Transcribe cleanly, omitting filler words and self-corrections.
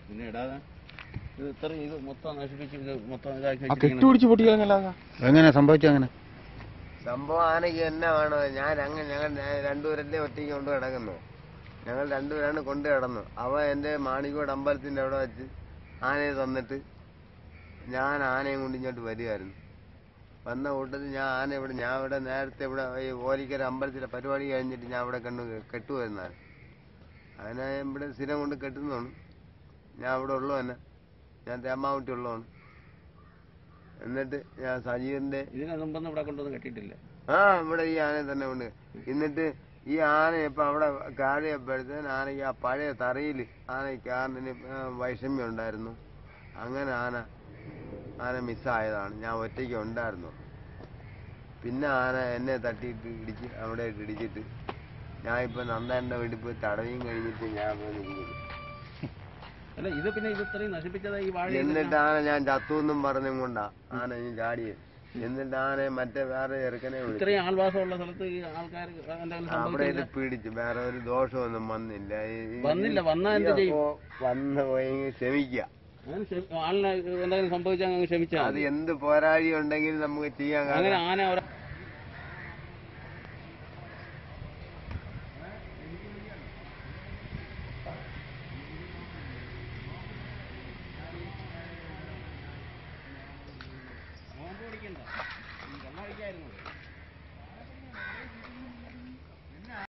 പിന്നെ ഇടാതെ ഇത് ഇത്രയും ഇത് മൊത്തം നശിപ്പിച്ച് മൊത്തം ഇതാക്കി കെട്ടുപിടിച്ച് പൊട്ടിക്കളഞ്ഞല്ലാതെ എങ്ങനെ സംഭവിച്ചു? അങ്ങനെ സംഭവം ആനയ്ക്ക് എന്നാ വേണോ? ഞങ്ങൾ രണ്ടുപേരല്ലേ ഒറ്റയ്ക്ക് കൊണ്ട് കിടക്കുന്നു. ഞങ്ങൾ രണ്ടുപേരാണ് കൊണ്ട് കിടന്നു. അവ എന്റെ മാണിക്കോട് അമ്പലത്തിന്റെ അവിടെ വെച്ച് ആനയെ തന്നിട്ട് ഞാൻ ആനയും കൊണ്ട് ഇങ്ങോട്ട് വരികയായിരുന്നു. വന്ന കൂട്ടത്തിൽ ഞാൻ ഇവിടെ നേരത്തെ ഇവിടെ ഈ ഓലിക്കര അമ്പലത്തിലെ പരിപാടി കഴിഞ്ഞിട്ട് ഞാൻ ഇവിടെ കെട്ടുവരുന്നതാണ്. അങ്ങനെ ഇവിടെ സ്ഥിരം കൊണ്ട് കെട്ടുന്നതാണ്. ഞാൻ ഇവിടെ ഉള്ളു തന്നെ, ഞാൻ തേമാവട്ടി ഉള്ളതാണ്. എന്നിട്ട് ഞാൻ സജീവന്റെ ഇതിനെ മുമ്പൊന്നും ഇവിടെ കൊണ്ടൊന്നും കെട്ടിയിട്ടില്ല. ഇവിടെ ഈ ആനയെ തന്നെ കൊണ്ട്. എന്നിട്ട് ഈ ആന ഇപ്പൊ അവിടെ കാടിയപ്പോഴത്തേന് ആനയ്ക്ക് ആ പഴയ തറയിൽ ആനയ്ക്ക് ആനന് വൈഷമ്യം ഉണ്ടായിരുന്നു. അങ്ങനെ ആന മിസ്സായതാണ്. ഞാൻ ഒറ്റയ്ക്ക് ഉണ്ടായിരുന്നു. പിന്നെ ആന എന്നെ തട്ടിയിട്ട് ഇടിച്ച് അവിടെ ഇടിച്ചിട്ട് ഞാൻ ഇപ്പൊ നന്ദന്റെ വീട്ടിൽ പോയി തടവിയും കഴിഞ്ഞിട്ട് ഞാൻ പോയിരിക്കുന്നു. അല്ല ഇത് പിന്നെ ഇത് ഇത്രയും നശിപ്പിച്ചത് ഈ വാഴ. എന്നിട്ട് ആന ഞാൻ ചത്തുവെന്നും പറഞ്ഞും കൊണ്ടാ ആന ഞാൻ ചാടിയത്. എന്നിട്ട് ആന മറ്റേ വേറെ ചെറുക്കനെ ഇത്രയും ആൾവാസമുള്ള സ്ഥലത്ത് ഈ ആൾക്കാർ അവിടെ പിടിച്ചു. വേറെ ഒരു ദോഷമൊന്നും വന്നില്ല. വന്നു പോയെങ്കിൽ ക്ഷമിക്കുക. ആളിനെ എന്തെങ്കിലും സംഭവിച്ചാൽ ക്ഷമിച്ചാൽ അത് എന്ത് പോരാഴി ഉണ്ടെങ്കിലും നമുക്ക് ചെയ്യാൻ. അങ്ങനെ ആന